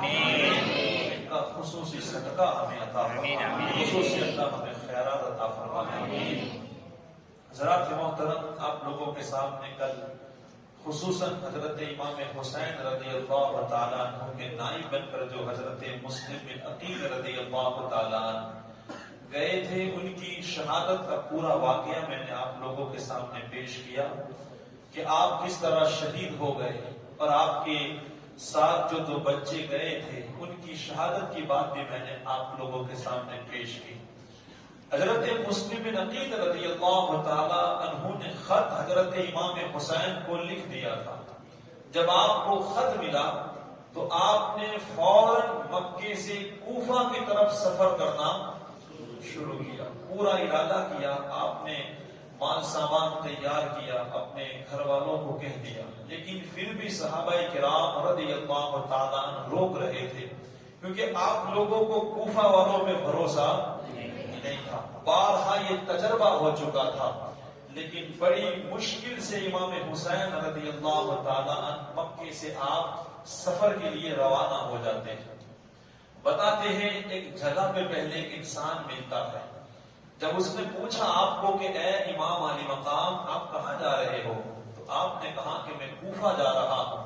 ان کا خصوصی صدقہ ہمیں عطا فرما، خصوصی اللہ ہمیں خیرات عطا فرما۔ حضرات محترم، آپ لوگوں کے سامنے کل خصوصاً حضرت امام حسین رضی اللہ تعالیٰ عنہ کے نائب بن کر جو حضرت مسلم بن عقیل رضی اللہ تعالیٰ عنہ گئے تھے، ان کی شہادت کا پورا واقعہ میں نے آپ لوگوں کے سامنے پیش کیا کہ آپ کس طرح شہید ہو گئے، اور آپ کے ساتھ جو 2 بچے گئے تھے ان کی شہادت کی بات بھی میں نے آپ لوگوں کے سامنے پیش کی۔ حضرت مسلم بن عقیل رضی اللہ تعالی عنہ نے خط حضرت امام حسین کو لکھ دیا تھا۔ جب آپ کو خط ملا تو آپ نے فوراً مکے سے کوفہ کی طرف سفر کرنا شروع کیا، پورا ارادہ کیا، آپ نے مال سامان تیار کیا، اپنے گھر والوں کو کہہ دیا، لیکن پھر بھی صحابہ کرام رضی اللہ تعالیٰ عنہ روک رہے تھے، کیونکہ آپ لوگوں کو کوفہ والوں میں بھروسہ نہیں تھا، بارہا یہ تجربہ ہو چکا تھا، لیکن بڑی مشکل سے امام حسین رضی اللہ تعالیٰ عنہ مکے سے آپ سفر کے لیے روانہ ہو جاتے ہیں۔ بتاتے ہیں ایک جگہ پہ پہلے ایک انسان ملتا ہے، جب اس نے پوچھا آپ کو کہ اے امام علی مقام آپ کہاں جا رہے ہو، تو آپ نے کہا کہ میں کوفہ جا رہا ہوں۔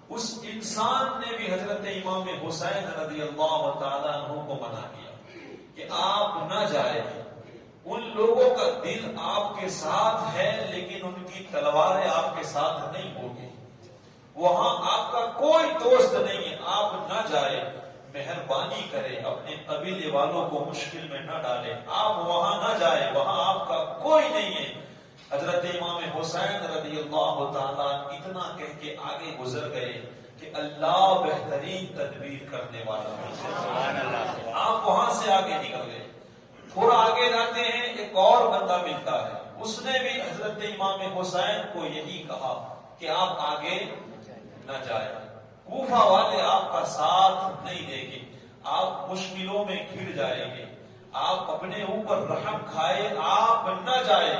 اس انسان نے بھی حضرت امام حسین رضی اللہ تعالیٰ عنہ کو منع کیا کہ آپ نہ جائیں، ان لوگوں کا دل آپ کے ساتھ ہے لیکن ان کی تلواریں آپ کے ساتھ نہیں ہوگی، وہاں آپ کا کوئی دوست نہیں ہے، آپ نہ جائیں، مہربانی کرے اپنے قبیلے والوں کو مشکل میں نہ ڈالے، آپ وہاں نہ جائیں، وہاں آپ کا کوئی نہیں ہے۔ حضرت امام حسین رضی اللہ تعالیٰ اتنا کہہ کے آگے گزر گئے کہ اللہ بہترین تدبیر کرنے والا ہے، آپ وہاں سے آگے نکل گئے۔ تھوڑا آگے جاتے ہیں، ایک اور بندہ ملتا ہے، اس نے بھی حضرت امام حسین کو یہی کہا کہ آپ آگے نہ جائیں، کوفہ والے آپ کا ساتھ نہیں دیں گے، آپ مشکلوں میں گھر جائیں گے، آپ اپنے اوپر رحم کھائے، آپ نہ جائیں۔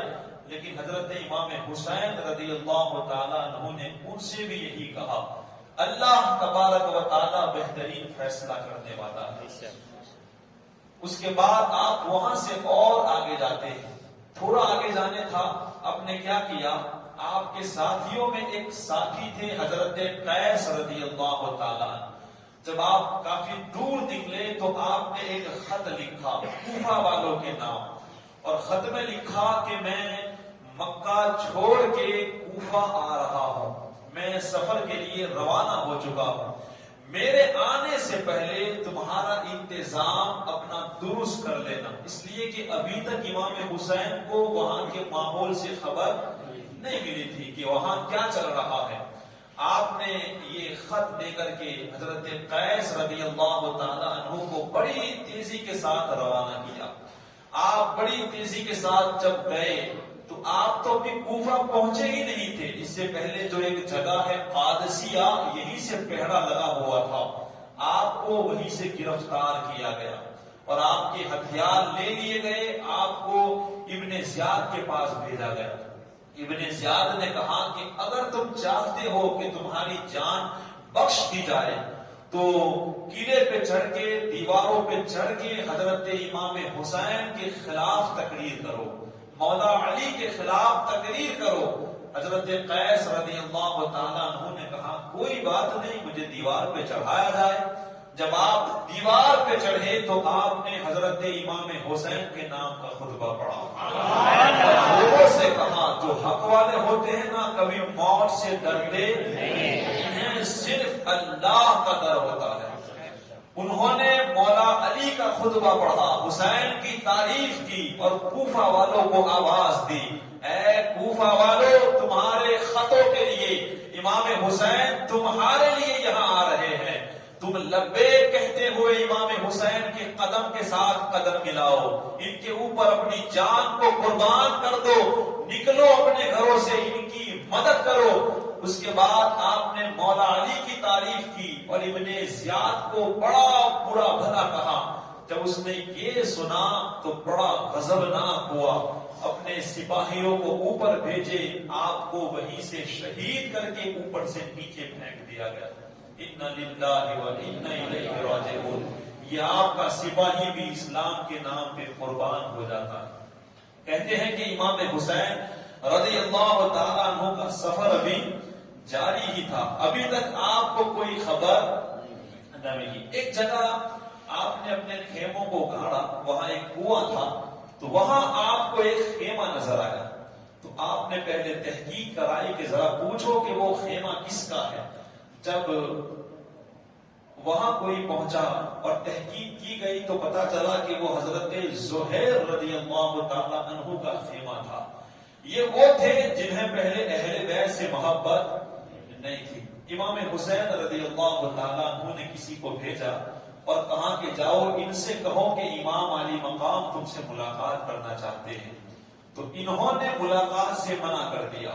لیکن حضرت امام حسین رضی اللہ تعالیٰ عنہ نے ان سے بھی یہی کہا، اللہ تبارک و تعالیٰ بہترین فیصلہ کرنے والا ہے۔ اس کے بعد آپ وہاں سے اور آگے جاتے ہیں، تھوڑا آگے جانے تھا، آپ نے کیا کیا، آپ کے ساتھیوں میں ایک ساتھی تھے حضرت قیس رضی اللہ تعالیٰ عنہ۔ جب آپ کافی دور نکلے تو آپ نے ایک خط لکھا کوفہ والوں کے نام، اور خط میں لکھا کہ میں مکہ چھوڑ کے کوفہ آ رہا ہوں، میں سفر کے لیے روانہ ہو چکا ہوں، میرے آنے سے پہلے تمہارا انتظام اپنا درست کر لینا، اس لیے کہ ابھی تک امام حسین کو وہاں کے ماحول سے خبر نہیں ملی تھی کہ وہاں کیا چل رہا ہے۔ آپ نے یہ خط دے کر کے حضرت قیس رضی اللہ تعالیٰ عنہ کو بڑی تیزی کے ساتھ روانہ کیا۔ آپ بڑی تیزی کے ساتھ جب گئے تو آپ تو ابھی کوفہ پہنچے ہی نہیں تھے، اس سے پہلے جو ایک جگہ ہے قادسیہ، یہی سے پہرا لگا ہوا تھا، آپ کو وہیں سے گرفتار کیا گیا اور آپ کے ہتھیار لے لیے گئے، آپ کو ابن زیاد کے پاس بھیجا گیا۔ ابن زیاد نے کہا کہ اگر تم چاہتے ہو کہ تمہاری جان بخش دی جائے تو قلعے پہ چڑھ کے، دیواروں پہ چڑھ کے حضرت امام حسین کے خلاف تقریر کرو، مولا علی کے خلاف تقریر کرو۔ حضرت قیس رضی اللہ تعالیٰ عنہ نے کہا کوئی بات نہیں، مجھے دیوار پہ چڑھایا جائے۔ جب آپ دیوار پہ چڑھے تو آپ نے حضرت امام حسین کے نام کا خطبہ پڑھا، لوگوں سے کہا جو حق والے ہوتے ہیں نا کبھی موت سے ڈرتے نہیں، انہیں صرف اللہ کا ڈر ہوتا ہے۔ انہوں نے مولا علی کا خطبہ پڑھا، حسین کی تعریف کی اور کوفہ والوں کو آواز دی، اے کوفہ والوں، تمہارے خطوں کے لیے امام حسین تمہارے لیے یہاں آ رہے ہیں، تم لبیک کہتے ہوئے امام حسین کے قدم کے ساتھ قدم ملاؤ، ان کے اوپر اپنی جان کو قربان کر دو، نکلو اپنے گھروں سے، ان کی مدد کرو۔ اس کے بعد آپ نے مولا علی کی تعریف کی اور ابن زیاد کو بڑا برا بھلا کہا۔ جب اس نے یہ سنا تو بڑا غضبناک ہوا، اپنے سپاہیوں کو اوپر بھیجے، آپ کو وہیں سے شہید کر کے اوپر سے نیچے پھینک دیا گیا۔ اِنَّ لِلَّهِ وَإِنَّ إِلَيْهِ رَاجِعُونَ. یہ آپ کا سپاہی بھی اسلام کے نام پہ قربان ہو جاتا ہے. کہتے ہیں کہ امام حسین رضی اللہ تعالیٰ عنہ کا سفر ابھی جاری ہی تھا، ابھی تک آپ کو کوئی خبر نہ ملی. ایک جگہ آپ نے اپنے خیموں کو گاڑا، وہاں ایک کنواں تھا، تو وہاں آپ کو ایک خیمہ نظر آیا. تو آپ نے پہلے تحقیق کرائی کہ ذرا پوچھو کہ وہ خیمہ کس کا ہے. جب وہاں کوئی پہنچا اور تحقیق کی گئی تو پتا چلا کہ وہ حضرت زہیر رضی اللہ تعالیٰ عنہ کا خیمہ تھا. یہ وہ تھے جنہیں پہلے اہل بیت سے محبت نہیں تھی. امام حسین رضی اللہ تعالیٰ عنہ نے کسی کو بھیجا اور کہا کہ جاؤ ان سے کہو کہ امام علی مقام تم سے ملاقات کرنا چاہتے ہیں. تو انہوں نے ملاقات سے منع کر دیا.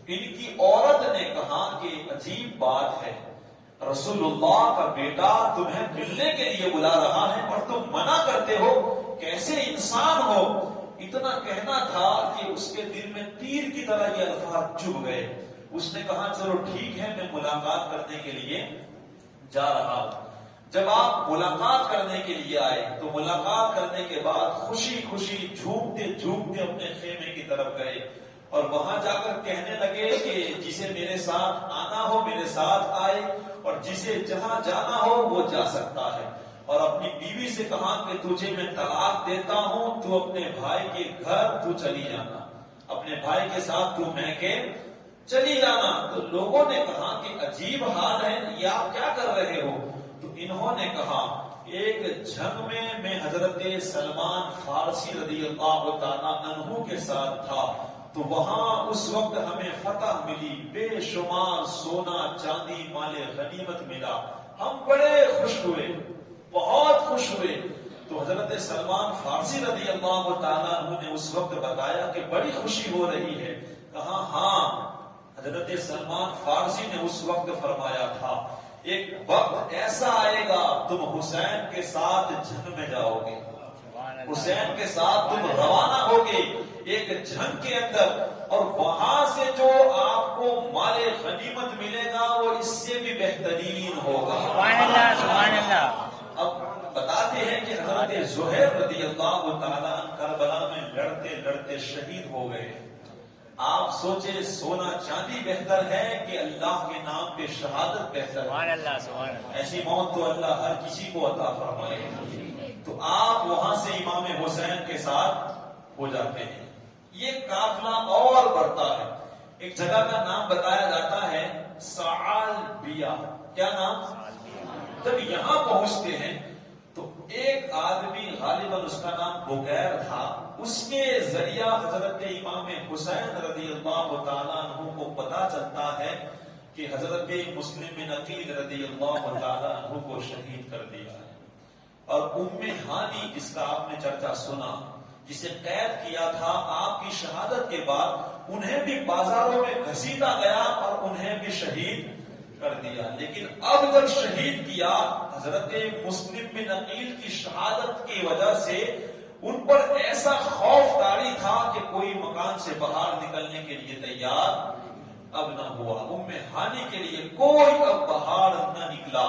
ان کی عورت نے کہا کہ عجیب بات ہے، رسول اللہ کا بیٹا تمہیں ملنے کے لیے بلا رہا ہے اور تم منع کرتے ہو، کیسے انسان ہو. اتنا کہنا تھا کہ اس کے دل میں تیر کی طرح یہ الفاظ چبھ گئے. اس نے کہا چلو ٹھیک ہے، میں ملاقات کرنے کے لیے جا رہا ہوں. جب آپ ملاقات کرنے کے لیے آئے تو ملاقات کرنے کے بعد خوشی خوشی جھومتے جھومتے اپنے خیمے کی طرف گئے اور وہاں جا کر کہنے لگے کہ جسے میرے ساتھ آنا ہو میرے ساتھ آئے اور جسے جہاں جانا ہو وہ جا سکتا ہے. اور اپنی بیوی سے کہا کہ تجھے میں طلاق دیتا ہوں، تو اپنے بھائی کے گھر تو چلی جانا، اپنے بھائی کے ساتھ تو میں کے چلی جانا. تو لوگوں نے کہا کہ عجیب حال ہے، یہ آپ کیا کر رہے ہو؟ تو انہوں نے کہا ایک جنگ میں حضرت سلمان فارسی رضی اللہ تعالیٰ عنہ کے ساتھ تھا، تو وہاں اس وقت ہمیں فتح ملی، بے شمار سونا چاندی مال غنیمت ملا، ہم بڑے خوش ہوئے، بہت خوش ہوئے. تو حضرت سلمان فارسی رضی اللہ تعالیٰ عنہ نے اس وقت بتایا کہ بڑی خوشی ہو رہی ہے. کہا ہاں. حضرت سلمان فارسی نے اس وقت فرمایا تھا ایک وقت ایسا آئے گا تم حسین کے ساتھ جنگ میں جاؤ گے، حسین کے ساتھ تم روانہ ہوگے ایک جنگ کے اندر، اور وہاں سے جو آپ کو مال غنیمت ملے گا وہ اس سے بھی بہترین ہوگا. سبحان اللہ سبحان اللہ. اب بتاتے ہیں کہ حضرت زہیر رضی اللہ تعالیٰ کربلا میں لڑتے لڑتے شہید ہو گئے. آپ سوچے سونا چاندی بہتر ہے کہ اللہ کے نام پہ شہادت بہتر ہے؟ سبحان اللہ سبحان اللہ. ایسی موت تو اللہ ہر کسی کو عطا فرمائے. تو آپ وہاں سے امام حسین کے ساتھ ہو جاتے ہیں. یہ قافلہ اور بڑھتا ہے. ایک جگہ کا نام بتایا جاتا ہے سعالبیہ. کیا نام؟ جب یہاں پہنچتے ہیں تو ایک آدمی غالباً اس کا نام بغیر تھا، اس کے ذریعہ حضرت امام حسین رضی اللہ تعالیٰ عنہ کو پتا چلتا ہے کہ حضرت مسلم بن عقیل رضی اللہ تعالیٰ عنہ کو شہید کر دیا ہے. اور ام ہانی جس کا آپ نے چرچا سنا، جسے قید کیا تھا، آپ کی شہادت کے بعد انہیں بھی بازاروں میں گھسیٹا گیا اور انہیں بھی شہید کر دیا. لیکن اب جب شہید کیا حضرت مسلم بن عقیل کی شہادت کی وجہ سے ان پر ایسا خوف طاری تھا کہ کوئی مکان سے باہر نکلنے کے لیے تیار اب نہ ہوا. ام ہانی کے لیے کوئی اب باہر نہ نکلا.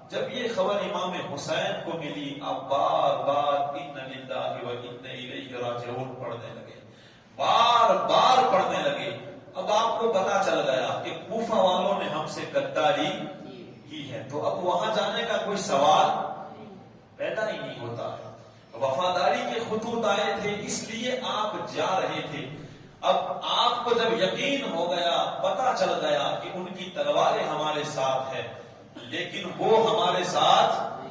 جب یہ خبر امام حسین کو ملی، اب بار بار اِنَّ لِلَّهِ وَإِنَّ إِلَيْهِ راجعون پڑھنے لگے، بار بار پڑھنے لگے. اب آپ کو پتا چل گیا کہ کوفہ والوں نے ہم سے غداری کی ہے، تو اب وہاں جانے کا کوئی سوال پیدا ہی نہیں ہوتا ہے. وفاداری کے خطوط آئے تھے، اس لیے آپ جا رہے تھے. اب آپ کو جب یقین ہو گیا، پتا چل گیا کہ ان کی تلواریں ہمارے ساتھ ہیں، لیکن وہ ہمارے ساتھ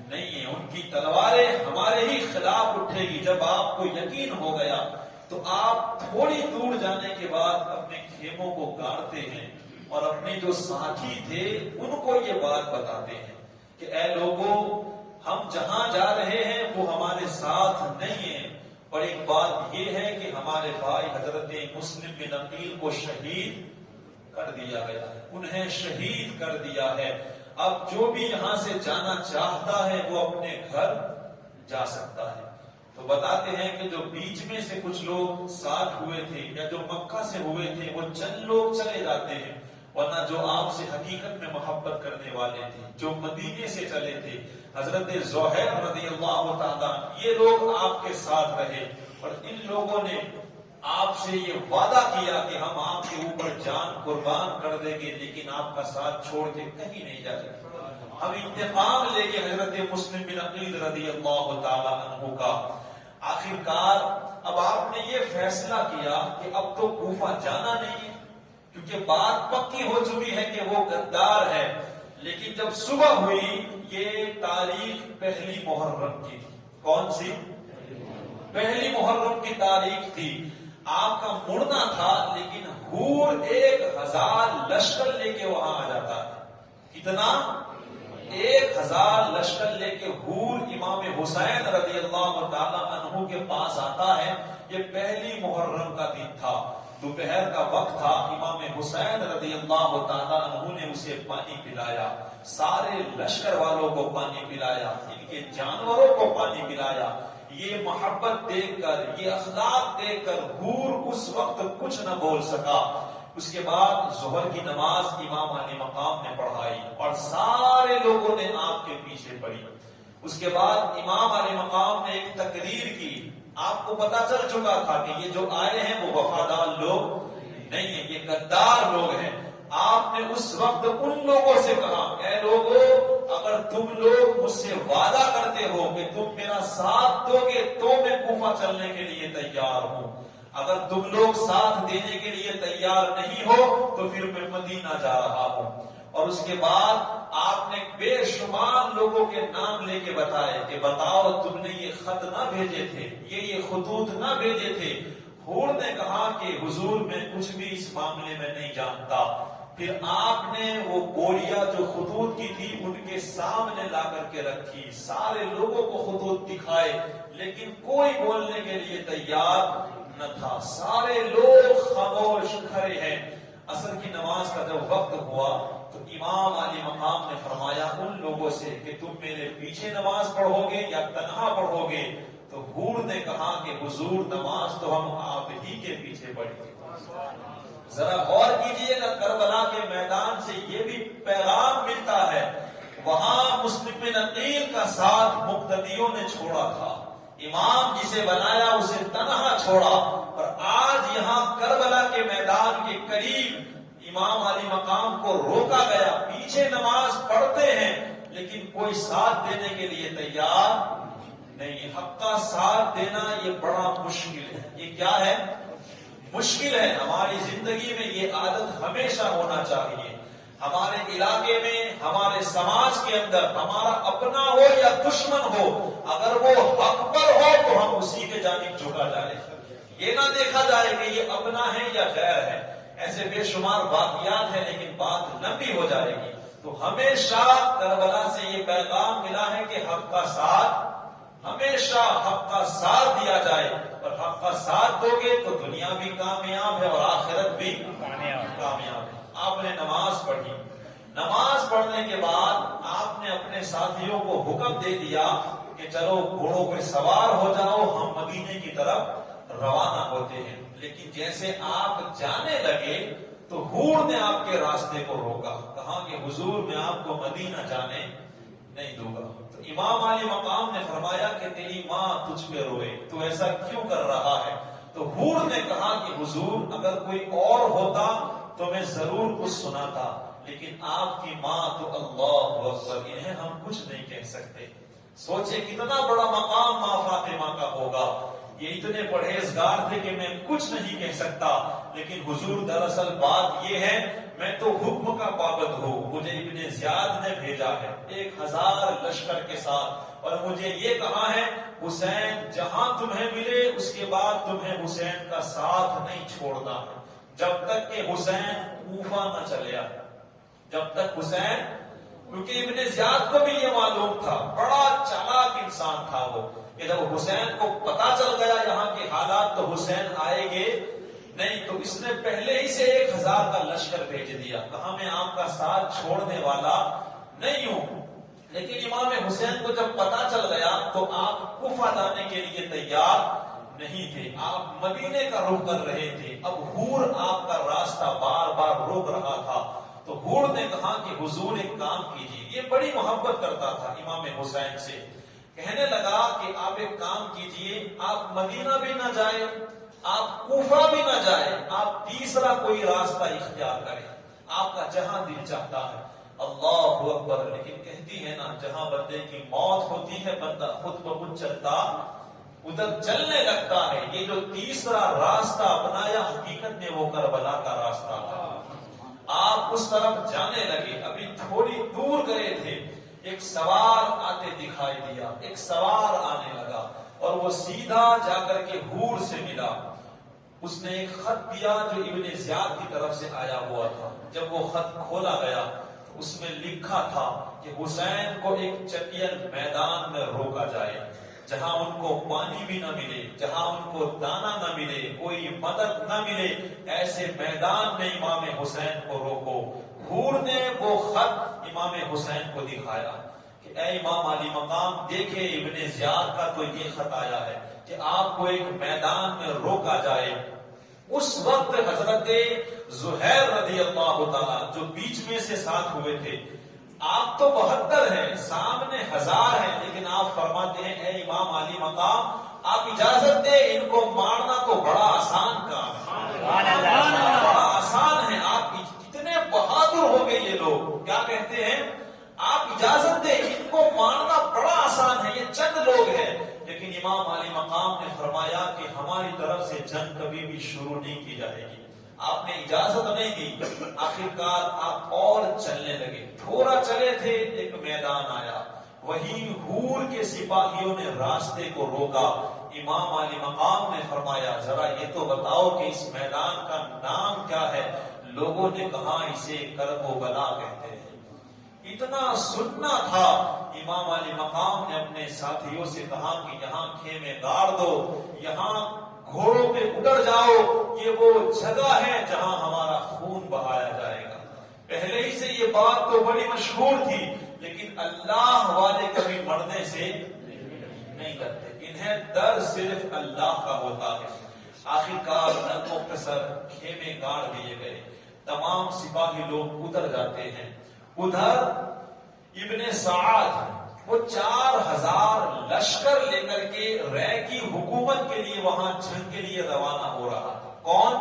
نہیں ہیں، ان کی تلواریں ہمارے ہی خلاف اٹھے گی. جب آپ کو یقین ہو گیا تو آپ تھوڑی دور جانے کے بعد اپنے خیموں کو گاڑتے ہیں اور اپنے جو ساتھی تھے ان کو یہ بات بتاتے ہیں کہ اے لوگوں، ہم جہاں جا رہے ہیں وہ ہمارے ساتھ نہیں ہیں، اور ایک بات یہ ہے کہ ہمارے بھائی حضرت مسلم بن عقیل کو شہید کر دیا گیا ہے، انہیں شہید کر دیا ہے. اب جو بھی یہاں سے جانا چاہتا ہے وہ اپنے گھر جا سکتا ہے. تو بتاتے ہیں کہ جو بیچ میں سے کچھ لوگ ساتھ ہوئے تھے یا جو مکہ سے ہوئے تھے وہ چند لوگ چلے جاتے ہیں ورنہ جو آپ سے حقیقت میں محبت کرنے والے تھے، جو مدینے سے چلے تھے، حضرت زہیر رضی اللہ تعالیٰ، یہ لوگ آپ کے ساتھ رہے، اور ان لوگوں نے آپ سے یہ وعدہ کیا کہ ہم آپ کے اوپر جان قربان کر دیں گے، لیکن آپ کا ساتھ چھوڑ کے کہیں نہیں جائیں گے، ہم انتقام لیں گے حضرت مسلم بن عقیل رضی اللہ تعالیٰ عنہ کا۔ آخرکار اب آپ نے یہ فیصلہ کیا کہ اب تو کوفہ جانا نہیں ہے، کیونکہ بات پکی ہو چکی ہے کہ وہ غدار ہے۔ لیکن جب صبح ہوئی، یہ تاریخ پہلی محرم کی تھی۔ کون سی؟ پہلی محرم کی تاریخ تھی۔ آپ کا مڑنا تھا، لیکن حور 1000 لشکر لے کے وہاں آ جاتا ہے۔ کتنا؟ 1000 لشکر لے کے حور امام حسین رضی اللہ تعالیٰ عنہ کے پاس آتا ہے۔ یہ پہلی محرم کا دن تھا، دوپہر کا وقت تھا۔ امام حسین رضی اللہ تعالیٰ عنہ نے اسے پانی پلایا، سارے لشکر والوں کو پانی پلایا، ان کے جانوروں کو پانی پلایا۔ یہ محبت دیکھ کر، یہ اخلاق دیکھ کر حور اس وقت کچھ نہ بول سکا۔ اس کے بعد ظہر کی نماز امام علی مقام نے پڑھائی اور سارے لوگوں نے آپ کے پیچھے پڑھی۔ اس کے بعد امام علی مقام نے ایک تقریر کی۔ آپ کو پتا چل چکا تھا کہ یہ جو آئے ہیں وہ وفادار لوگ نہیں ہیں، یہ غدار لوگ ہیں۔ آپ نے اس وقت ان لوگوں سے کہا، اے لوگوں، اگر تم لوگ مجھ سے وعدہ کرتے ہو کہ تم میرا ساتھ دو گے تو میں کوفہ چلنے کے لیے تیار ہوں، اگر تم لوگ ساتھ دینے کے لیے تیار نہیں ہو تو پھر میں مدینہ جا رہا ہوں۔ اور اس کے بعد آپ نے بے شمار لوگوں کے نام لے کے بتائے کہ بتاؤ تم نے یہ خط نہ بھیجے تھے، یہ خطوط نہ بھیجے تھے۔ حور نے کہا کہ حضور میں کچھ بھی اس معاملے میں نہیں جانتا۔ پھر آپ نے وہ بوریاں جو خطوط کی تھی ان کے سامنے لا کر کے رکھی، سارے لوگوں کو خطوط دکھائے، لیکن کوئی بولنے کے لیے تیار نہ تھا۔ سارے لوگ خاموش کھڑے ہیں۔ عصر کی نماز کا جب وقت ہوا تو امام علی مقام نے فرمایا ان لوگوں سے کہ تم میرے پیچھے نماز پڑھو گے یا تنہا پڑھو گے؟ تو حور نے کہا کہ حضور نماز تو ہم آپ ہی کے پیچھے پڑھیں گے۔ ذرا غور کیجئے گا، کربلا کے میدان سے یہ بھی پیغام ملتا ہے۔ وہاں مسلم بن عقیل کا ساتھ مقتدیوں نے چھوڑا تھا، امام جسے بنایا اسے تنہا چھوڑا، اور آج یہاں کربلا کے میدان کے قریب امام علی مقام کو روکا گیا۔ پیچھے نماز پڑھتے ہیں لیکن کوئی ساتھ دینے کے لیے تیار نہیں۔ حق کا ساتھ دینا یہ بڑا مشکل ہے۔ یہ کیا ہے؟ مشکل ہے۔ ہماری زندگی میں یہ عادت ہمیشہ ہونا چاہیے۔ ہمارے علاقے میں، ہمارے سماج کے اندر، ہمارا اپنا ہو یا دشمن ہو، اگر وہ حق پر ہو تو ہم اسی کے جانب جھکا جائے، یہ نہ دیکھا جائے کہ یہ اپنا ہے یا غیر ہے۔ ایسے بے شمار واقعات ہیں، لیکن بات لمبی ہو جائے گی۔ تو ہمیشہ کربلا سے یہ پیغام ملا ہے کہ حق کا ساتھ، ہمیشہ حق کا ساتھ دیا جائے، اور حق کا ساتھ دو گے تو دنیا بھی کامیاب ہے اور آخرت بھی کامیاب ہے۔ آپ نے نماز پڑھی، نماز پڑھنے کے بعد آپ نے اپنے ساتھیوں کو حکم دے دیا کہ چلو گھوڑوں پہ سوار ہو جاؤ، ہم مدینے کی طرف روانہ ہوتے ہیں۔ لیکن جیسے آپ جانے لگے تو حور نے آپ کے راستے کو روکا، کہا کہ حضور میں آپ کو مدینہ جانے نہیں دوں گا۔ تو امام علی مقام نے فرمایا کہ تیری ماں تجھ پہ روئے، تو ایسا کیوں کر رہا ہے؟ تو حور نے کہا کہ حضور اگر کوئی اور ہوتا تو میں ضرور کچھ سناتا، لیکن آپ کی ماں تو اللہ اکبر، انہیں ہم کچھ نہیں کہہ سکتے۔ سوچے کتنا بڑا مقام ماں فاطمہ کا ہوگا۔ یہ اتنے پرہیزگار تھے کہ میں کچھ نہیں کہہ سکتا، لیکن حضور دراصل بات یہ ہے میں تو حکم کا پابند ہوں، مجھے ابن زیاد نے بھیجا ہے 1000 لشکر کے ساتھ، اور مجھے یہ کہا ہے حسین جہاں تمہیں ملے اس کے بعد تمہیں حسین کا ساتھ نہیں چھوڑنا ہے، جب تک کہ حسین کوفہ نہ چلے آئے، جب تک حسین، کیونکہ ابن زیاد کو بھی یہ معلوم تھا، بڑا چالاک انسان تھا وہ، کہ جب حسین کو پتا چل گیا یہاں کے حالات تو حسین آئے گے نہیں، تو اس نے پہلے ہی سے 1000 کا لشکر بھیج دیا، کہا میں آپ کا ساتھ چھوڑنے والا نہیں ہوں۔ لیکن امام حسین کو جب پتا چل گیا تو آپ کوفہ جانے کے لیے تیار نہیں تھے، آپ مدینے کا رخ کر رہے تھے. اب حور آپ کا راستہ بار بار روک رہا تھا، تو حور نے کہا کہ حضور ایک کام کیجیے. یہ بڑی محبت کرتا تھا امام حسین سے. کہنے لگا کہ آپ ایک کام کیجیے، آپ مدینہ بھی نہ جائیں، آپ کوفہ بھی نہ جائیں، آپ تیسرا کوئی راستہ اختیار کریں، آپ کا جہاں دل چاہتا ہے. اللہ اکبر. لیکن کہتی ہے نا، جہاں بندے کی موت ہوتی ہے بندہ خود بخود چلتا ادھر چلنے لگتا ہے. یہ جو تیسرا راستہ اپنایا حقیقت میں وہ کربلا کا راستہ تھا. آپ اس طرف جانے لگے، ابھی تھوڑی دور گئے تھے، ایک سوار آتے دکھائی دیا. ایک سوار آنے لگا اور وہ سیدھا جا کر کے حور سے ملا. اس نے ایک خط دیا جو ابن زیاد کی طرف سے آیا ہوا تھا. جب وہ خط کھولا گیا تو اس میں لکھا تھا کہ حسین کو ایک چٹیل میدان میں روکا جائے، جہاں ان کو پانی بھی نہ ملے، جہاں ان کو دانا نہ ملے، کوئی مدد نہ ملے، ایسے میدان میں امام حسین کو روکو. حور نے وہ خط امام حسین کو دکھایا کہ اے امام علی مقام، دیکھے ابن زیاد کا تو یہ خط آیا ہے کہ آپ کو ایک میدان میں روکا جائے. اس وقت حضرت زہیر رضی اللہ تعالیٰ جو بیچ میں سے ساتھ ہوئے تھے، آپ تو 72 ہیں، سامنے 1000 ہیں، لیکن آپ فرماتے ہیں اے امام علی مقام، آپ اجازت دیں، ان کو مارنا تو بڑا آسان کام ہے، بڑا آسان ہے. آپ اتنے بہادر ہو گئے یہ لوگ. کیا کہتے ہیں؟ آپ اجازت دیں، ان کو مارنا بڑا آسان ہے، یہ چند لوگ ہیں. لیکن امام علی مقام نے فرمایا کہ ہماری طرف سے جنگ کبھی بھی شروع نہیں کی جائے گی. آپ نے اجازت نہیں دی. آخرکار آپ اور چلنے لگے. تھوڑا چلے تھے، ایک میدان آیا، وہی حور کے سپاہیوں نے راستے کو روکا. امام علی مقام نے فرمایا ذرا یہ تو بتاؤ کہ اس میدان کا نام کیا ہے؟ لوگوں نے کہا اسے کرب و بلا کہتے ہیں. اتنا سننا تھا. امام علی مقام نے اپنے ساتھیوں سے کہا کہ یہاں خیمے گاڑ دو، یہاں گھوڑوں پہ اتر جاؤ، یہ وہ جگہ ہے جہاں ہمارا خون بہایا جائے گا. پہلے ہی سے یہ بات تو بڑی مشہور تھی، لیکن اللہ والے کبھی مرنے سے نہیں کرتے. انہیں ڈر صرف اللہ کا ہوتا ہے. آخرکار مختصر خیمے گاڑ دیے گئے. تمام سپاہی لوگ اتر جاتے ہیں. ادھر ابن سعد وہ 4000 لشکر لے کر کے رے کی حکومت کے لیے وہاں جنگ کے لیے روانہ ہو رہا تھا. کون؟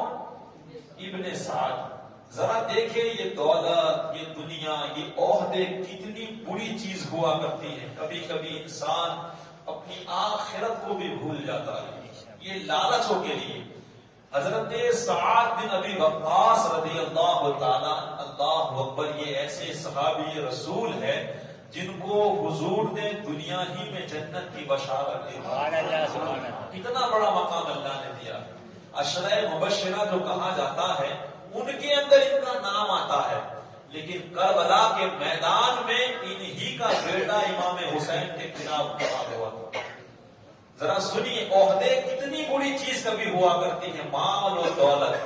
ابن سعد. ذرا دیکھیں یہ دولت، یہ دنیا، یہ عہدے کتنی بری چیز ہوا کرتی ہے. کبھی کبھی انسان اپنی آخرت کو بھی بھول جاتا ہے یہ لالچوں کے لیے. حضرت سعد بن ابی وقاص رضی اللہ تعالیٰ، اللہ اکبر، یہ ایسے صحابی رسول ہے جن کو حضور نے دنیا ہی میں جنت کی بشارت دی. کتنا بڑا مقام اللہ نے دیا. عشرہ مبشرہ جو کہا جاتا ہے ان کے اندر ان کا نام آتا ہے، لیکن کربلا کے میدان میں انہی کا بیٹا امام حسین کے خلاف کھڑا ہوا تھا. ذرا سنیے، عہدے کتنی بری چیز کبھی ہوا کرتی ہے، مال و دولت.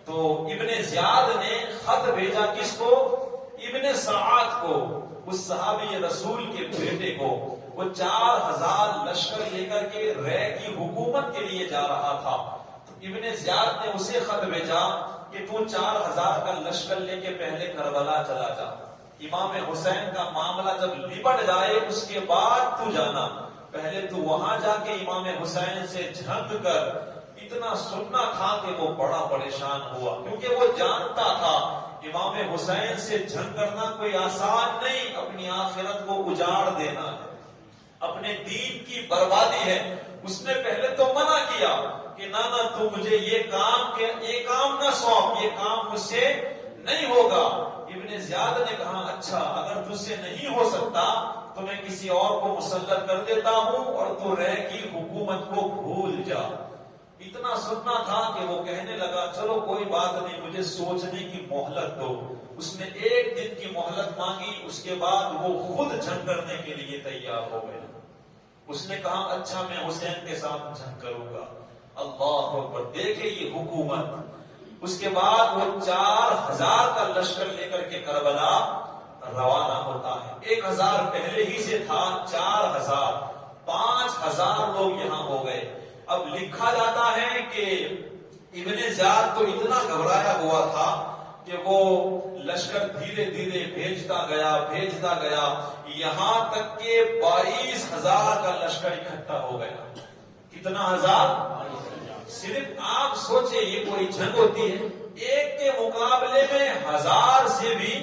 تو ابن زیاد نے خط بھیجا کس کو؟ ابن سعد کو، اس صحابی رسول کے بیٹے کو. وہ 4000 لشکر لے کر کے رے کی حکومت کے لیے جا رہا تھا. ابن زیاد نے اسے خط بھیجا کہ تو 4000 کا لشکر لے کے پہلے کربلا چلا جا. امام حسین کا معاملہ جب نبٹ جائے اس کے بعد تو جانا، پہلے تو وہاں جا کے امام حسین سے جھنگ کر. اتنا سننا تھا کہ وہ بڑا پریشان ہوا، کیونکہ وہ جانتا تھا امام حسین سے جنگ کرنا کوئی آسان نہیں. اپنی آخرت کو اجاڑ دینا ہے، اپنے دین کی بربادی ہے. اس نے پہلے تو منع کیا کہ نہ تو مجھے یہ کام نہ سونپ، یہ کام مجھ سے نہیں ہوگا. ابن زیاد نے کہا اچھا اگر تجھ سے نہیں ہو سکتا تو میں کسی اور کو مسلط کر دیتا ہوں اور تو رے کی حکومت کو بھول جا. اتنا سننا تھا کہ وہ کہنے لگا چلو کوئی بات نہیں، مجھے سوچنے کی مہلت دو. اس نے 1 دن کی مہلت مانگی. اس کے بعد وہ خود جنگ کرنے کے لیے تیار ہو گئے. اس نے کہا اچھا میں حسین کے ساتھ جنگ کروں گا. اللہ اکبر، دیکھے یہ حکومت. اس کے بعد وہ 4000 کا لشکر لے کر کے کربلا روانہ ہوتا ہے. 1000 پہلے ہی سے تھا، 4000، 5000 لوگ یہاں ہو گئے. اب لکھا جاتا ہے کہ ابن زیاد تو اتنا گھبرایا ہوا تھا کہ وہ لشکر دھیرے دھیرے بھیجتا گیا یہاں تک کہ 22,000 کا لشکر اکٹھا ہو گیا. کتنا ہزار؟ صرف آپ سوچیں یہ کوئی جنگ ہوتی ہے، ایک کے مقابلے میں 1000 سے بھی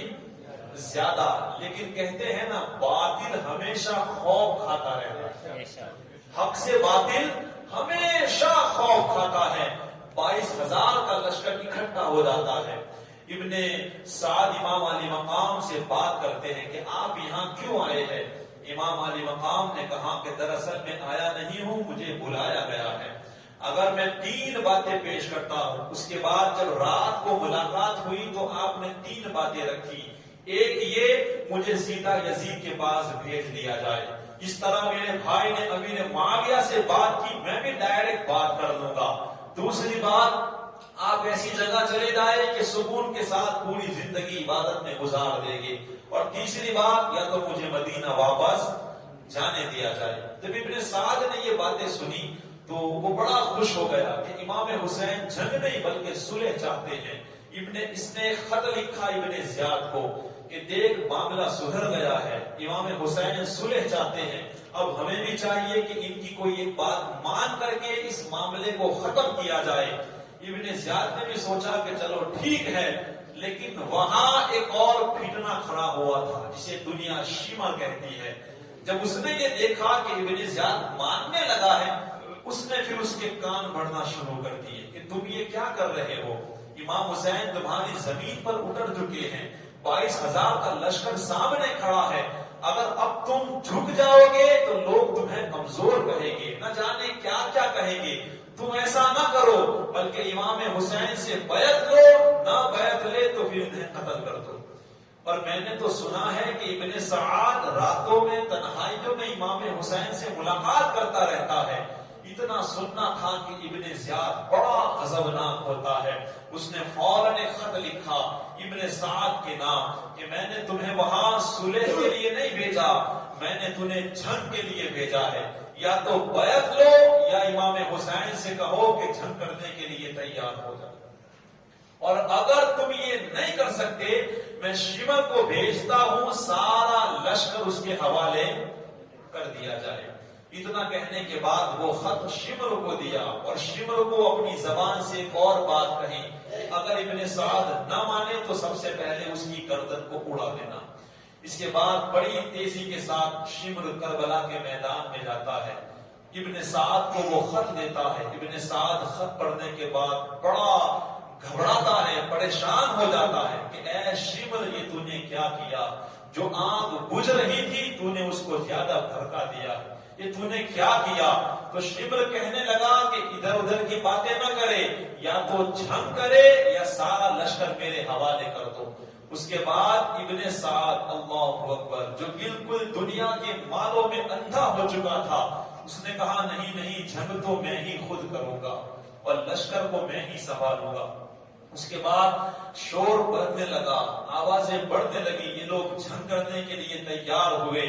زیادہ. لیکن کہتے ہیں نا باطل ہمیشہ خوف کھاتا رہتا ہے، حق سے باطل ہمیشہ خوف کھاتا ہے. 22,000 کا لشکر اکٹھا ہو جاتا ہے. ابن سعد امام علی مقام سے بات کرتے ہیں کہ آپ یہاں کیوں آئے ہیں؟ امام علی مقام نے کہا کہ دراصل میں آیا نہیں ہوں، مجھے بلایا گیا ہے. اگر میں 3 باتیں پیش کرتا ہوں، اس کے بعد جب رات کو ملاقات ہوئی تو آپ نے 3 باتیں رکھی. ایک یہ مجھے سیدھا یزید کے پاس بھیج دیا جائے، اس طرح میرے بھائی نے امیر معاویہ سے بات کی، میں بھی ڈائریکٹ بات کر لوں گا. دوسری بات، آپ ایسی جگہ چلے جائیں کہ سکون کے ساتھ پوری زندگی عبادت میں گزار دیں گے. اور تیسری بات، یا تو مجھے مدینہ واپس جانے دیا جائے. جب ابن سعد نے یہ باتیں سنی تو وہ بڑا خوش ہو گیا کہ امام حسین جنگ نہیں بلکہ صلح چاہتے ہیں. اس نے خط لکھا ابن زیاد کو کہ دیکھ معاملہ سدھر گیا ہے، امام حسین صلح چاہتے ہیں، اب ہمیں بھی چاہیے کہ ان کی کوئی ایک بات مان کر کے اس معاملے کو ختم کیا جائے. ابن زیاد نے بھی سوچا کہ چلو ٹھیک ہے، لیکن وہاں ایک اور فتنہ کھڑا ہوا تھا جسے دنیا شیما کہتی ہے. جب اس نے یہ دیکھا کہ ابن زیاد ماننے لگا ہے، اس نے پھر اس کے کان بھرنا شروع کر دیے کہ تم یہ کیا کر رہے ہو؟ امام حسین تمہاری زمین پر اتر چکے ہیں، 22,000 کا لشکر سامنے کھڑا ہے. اگر اب تم جھک جاؤ گے تو لوگ تمہیں کمزور کہیں گے، نہ جانے کیا کیا کہیں گے. تم ایسا نہ کرو، بلکہ امام حسین سے بیعت لو، نہ بیعت لے تو پھر انہیں قتل کر دو. اور میں نے تو سنا ہے کہ ابن سعد راتوں میں تنہائیوں میں امام حسین سے ملاقات کرتا رہتا ہے. اتنا سننا تھا کہ ابن زیاد بڑا غضبناک ہوتا ہے. اس نے فوراً ایک خط لکھا ابن سعد کے نام کہ میں نے تمہیں وہاں صلح کے لیے نہیں بھیجا، میں نے تمہیں جنگ کے لیے بھیجا ہے. یا تو بیعت لو یا امام حسین سے کہو کہ جنگ کرنے کے لیے تیار ہو جاؤ. اور اگر تم یہ نہیں کر سکتے، میں شمر کو بھیجتا ہوں، سارا لشکر اس کے حوالے کر دیا جائے. اتنا کہنے کے بعد وہ خط شمر کو دیا اور شمر کو اپنی زبان سے ایک اور بات کہی، اگر ابن سعد نہ مانے تو سب سے پہلے اس کی گردن کو اڑا دینا. اس کے بعد بڑی تیزی کے ساتھ شمر کربلا کے میدان میں جاتا ہے. ابن سعد کو وہ خط دیتا ہے. ابن سعد خط پڑھنے کے بعد بڑا گھبراتا ہے، پریشان ہو جاتا ہے کہ اے شمر، یہ تو نے کیا کیا؟ جو آگ بجھ رہی تھی تو نے اس کو زیادہ بھڑکا دیا، یہ تو نے کیا کیا؟ تو شمر کہنے لگا کہ ادھر ادھر کی باتیں نہ کرے، یا تو جنگ کرے یا سارا لشکر میرے حوالے کر دو. اس کے بعد ابن سعد اللہ اکبر، جو بالکل دنیا کے مالوں میں اندھا ہو چکا تھا، اس نے کہا نہیں، جنگ تو میں ہی خود کروں گا اور لشکر کو میں ہی سنبھالوں گا. اس کے بعد شور بڑھنے لگا، آوازیں بڑھنے لگی، یہ لوگ جنگ کرنے کے لیے تیار ہوئے.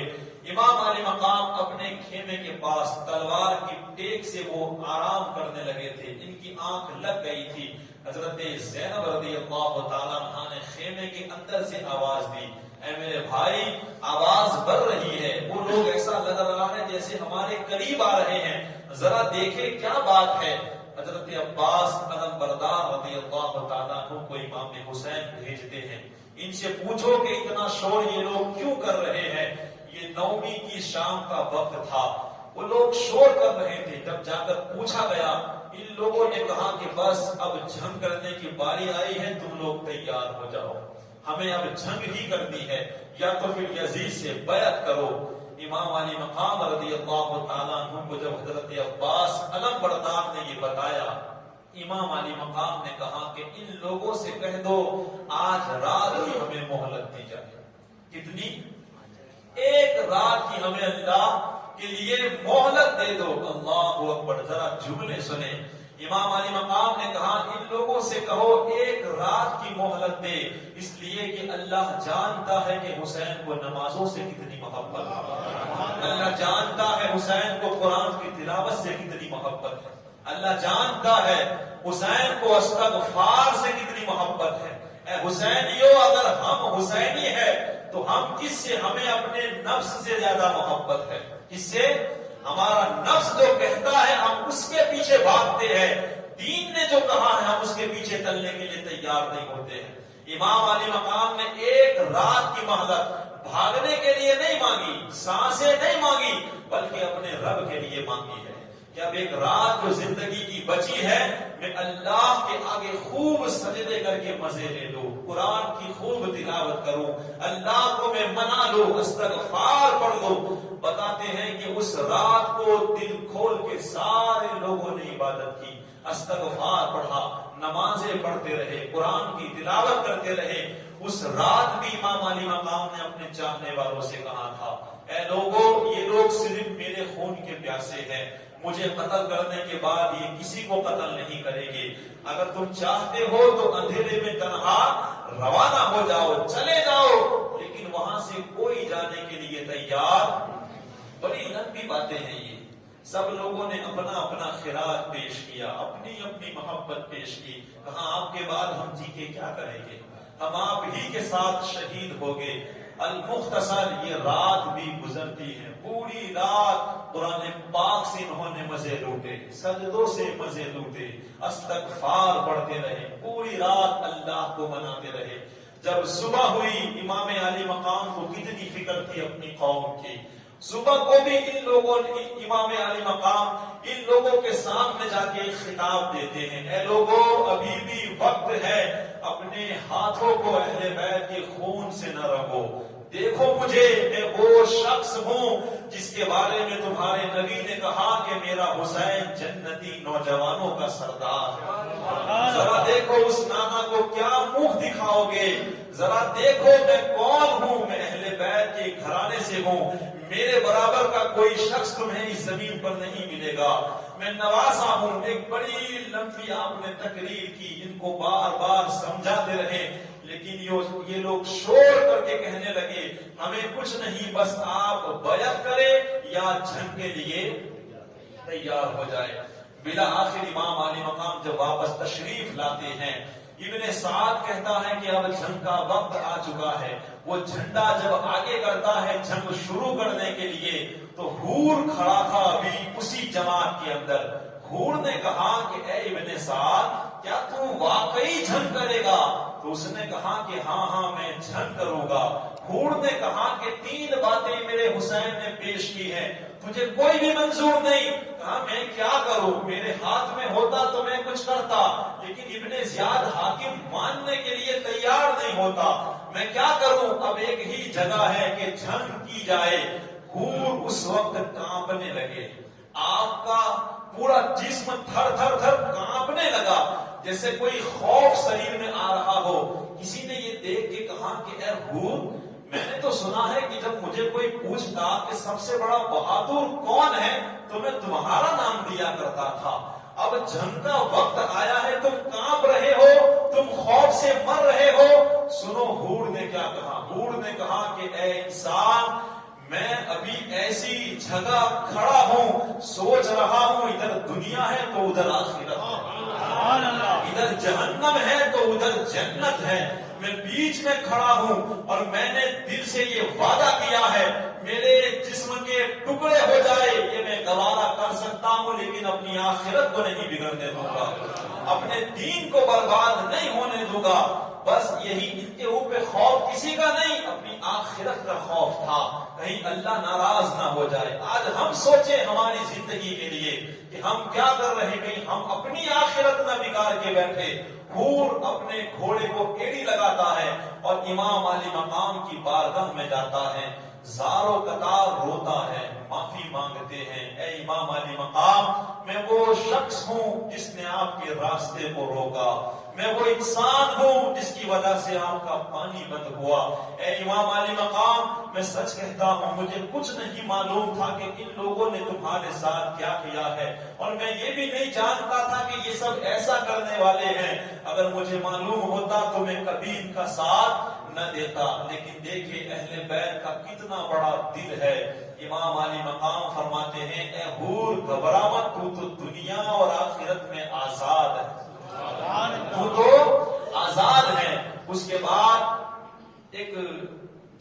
امام علی مقام اپنے خیمے کے پاس تلوار کی ٹیک سے وہ آرام کرنے لگے تھے. ان کی آنکھ لگ گئی تھی. حضرت زینب رضی اللہ تعالیٰ عنہ نے خیمے کے اندر سے آواز دی، اے میرے بھائی، آواز بڑھ رہی ہے، وہ لوگ ایسا لگ رہا ہے جیسے ہمارے قریب آ رہے ہیں، ذرا دیکھیں کیا بات ہے. حضرت عباس علم بردار رضی اللہ تعالیٰ عنہ کو امام حسین بھیجتے ہیں. ان سے پوچھو کہ اتنا شور یہ لوگ کیوں کر رہے ہیں؟ یہ نومی کی شام کا وقت تھا، وہ لوگ شور کر رہے تھے. جب جا کر پوچھا گیا، ان لوگوں نے کہا کہ بس اب جنگ کرنے کی باری آئی ہے، تم لوگ تیار ہو جاؤ، ہمیں اب جنگ ہی کرنی ہے، یا تو پھر یزید سے بیعت کرو. امام علی مقام رضی اللہ تعالیٰ عنہ کو جب حضرت عباس علم بردار نے یہ بتایا، امام علی مقام نے کہا کہ ان لوگوں سے کہہ دو آج رات کی ہمیں مہلت دی جائے. کتنی؟ 1 رات کی ہمیں اللہ کے لیے مہلت دے دو. اللہ اکبر، ذرا جملے سنیں. امام علی مقام نے کہا ان لوگوں سے کہو 1 رات کی مہلت دے، اس لیے کہ اللہ جانتا ہے کہ حسین کو نمازوں سے کتنی محبت ہے، اللہ جانتا ہے حسین کو قرآن کی تلاوت سے کتنی محبت ہے. اللہ جانتا ہے حسین کو استغفار سے کتنی محبت ہے. اے حسینیو، اگر ہم حسینی ہے تو ہم کس سے؟ ہمیں اپنے نفس سے زیادہ محبت ہے. کس سے؟ ہمارا نفس جو کہتا ہے ہم اس کے پیچھے بھاگتے ہیں. دین نے جو کہا ہے ہم اس کے پیچھے چلنے کے لیے تیار نہیں ہوتے ہیں. امام علی مقام نے ایک رات کی مہلت بھاگنے کے لیے نہیں مانگی، سانسیں نہیں مانگی، بلکہ اپنے رب کے لیے مانگی ہے کہ اب ایک رات جو زندگی کی بچی ہے میں اللہ کے آگے خوب سجدے کر کے مزے لے لوں، قرآن کی خوب تلاوت کروں، اللہ کو میں منا لوں، استغفار پڑھ لوں. بتاتے ہیں کہ اس رات کو دل کھول کے سارے لوگوں نے عبادت کی، استغفار پڑھا، نمازیں پڑھتے رہے، قرآن کی تلاوت کرتے رہے. اس رات بھی امام علی مقام نے اپنے چاہنے والوں سے کہا تھا، اے لوگوں، یہ لوگ صرف میرے خون کے پیاسے ہیں، مجھے قتل کرنے کے بعد یہ کسی کو قتل نہیں کریں گے. اگر تم چاہتے ہو تو اندھیرے میں تنہا روانہ ہو جاؤ، چلے جاؤ، لیکن وہاں سے کوئی جانے کے لیے تیار. بڑی لمبی باتیں ہیں یہ. سب لوگوں نے اپنا اپنا خراج پیش کیا، اپنی اپنی محبت پیش کی. کہاں آپ کے بعد ہم جی کے کیا کریں گے، ہم آپ ہی کے ساتھ شہید ہو گئے. المختصر یہ رات بھی گزرتی ہے، پوری رات قرآن پاک سے انہوں نے مزے لوٹے، سجدوں سے مزے لوٹے، استغفار پڑھتے رہے، پوری رات اللہ کو مناتے رہے. جب صبح ہوئی امام علی مقام کو کتنی فکر تھی اپنی قوم کی. صبح کو بھی ان لوگوں نے امام علی مقام ان لوگوں کے سامنے جا کے خطاب دیتے ہیں، اے لوگوں، ابھی بھی وقت ہے، اپنے ہاتھوں کو اہل بیت کے خون سے نہ رگو. دیکھو مجھے، میں وہ شخص ہوں جس کے بارے میں تمہارے نبی نے کہا کہ میرا حسین جنتی نوجوانوں کا سردار ہے. ذرا دیکھو اس نانا کو کیا منہ دکھاؤ گے، ذرا دیکھو میں کون ہوں، میں اہل بیت کے گھرانے سے ہوں، میرے برابر کا کوئی شخص تمہیں اس زمین پر نہیں ملے گا، میں نوازا ہوں. ایک بڑی لمبی آپ نے تقریر کی، ان کو بار بار سمجھاتے رہے، لیکن یہ لوگ شور کر کے کہنے لگے ہمیں کچھ نہیں، بس آپ بیعت کریں یا جنگ کے لیے تیار ہو جائے. بلا آخر امام علی مقام جب واپس تشریف لاتے ہیں، ابن سعد کہتا ہے کہ اب جنگ کا وقت آ چکا ہے. وہ جھنڈا جب آگے کرتا ہے جنگ شروع کرنے کے لیے تو حور کھڑا تھا ابھی اسی جماعت کے اندر. حور نے کہا کہ اے ابن سعد، کیا تو واقعی جنگ کرے گا؟ تو اس نے کہا کہ ہاں میں جنگ کروں گا. حور نے کہا کہ 3 باتیں میرے حسین نے پیش کی ہیں، تجھے کوئی بھی منظور نہیں. کہا میں کیا کروں، میرے ہاتھ میں ہوتا تو میں کچھ کرتا، لیکن ابن زیاد حاکم ماننے کے لیے تیار نہیں ہوتا، میں کیا کروں؟ اب ایک ہی جگہ ہے کہ جنگ کی جائے. حور اس وقت کانپنے لگے، آپ کا پورا جسم تھر تھر تھر کانپنے لگا، جیسے کوئی خوف شریر میں آ رہا ہو. کسی نے یہ دیکھ کے کہا کہ اے حور، میں نے تو سنا ہے کہ جب مجھے کوئی پوچھتا کہ سب سے بڑا بہادر کون ہے تو میں تمہارا نام دیا کرتا تھا. اب جنگ کا وقت آیا ہے، تم کانپ رہے ہو، تم خوف سے مر رہے ہو. سنو حور نے کیا کہا. حور نے کہا کہ اے انسان، میں ابھی ایسی جگہ کھڑا ہوں، سوچ رہا ہوں ادھر دنیا ہے تو ادھر آخرت ہے، ادھر جہنم ہے تو ادھر جنت ہے. میں بیچ میں کھڑا ہوں اور میں نے دل سے یہ وعدہ کیا ہے، میرے جسم کے ٹکڑے ہو جائے یہ میں گوارا کر سکتا ہوں، لیکن اپنی آخرت کو نہیں بگڑنے دوں گا، اپنے دین کو برباد نہیں ہونے دوں گا. بس یہی ان کے اوپر خوف کسی کا نہیں، اپنی آخرت کا خوف تھا، کہیں اللہ ناراض نہ ہو جائے. آج ہم سوچیں ہماری زندگی کے لیے کہ ہم کیا کر رہے، کہیں ہم اپنی آخرت نہ بگاڑ کے بیٹھے. حور اپنے گھوڑے کو ایڑی لگاتا ہے اور امام علی مقام کی بارگاہ میں جاتا ہے، زارو قطار روتا ہے، معافی مانگتے ہیں، اے امام علی مقام، میں وہ شخص ہوں جس نے آپ کے راستے کو روکا، میں وہ انسان ہوں جس کی وجہ سے آپ کا پانی بند ہوا. اے امام علی مقام، میں سچ کہتا ہوں مجھے کچھ نہیں معلوم تھا کہ ان لوگوں نے تمہارے ساتھ کیا کیا ہے، اور میں یہ بھی نہیں جانتا تھا کہ یہ سب ایسا کرنے والے ہیں. اگر مجھے معلوم ہوتا تو میں کبھی ان کا ساتھ نہ دیتا، لیکن دیکھیں اہل بیت کا کتنا بڑا دل ہے۔ امام علی مقام فرماتے ہیں اے حور گھبرا مت، تو دنیا اور آخرت میں آزاد ہے، تو آزاد ہے۔ اس کے بعد ایک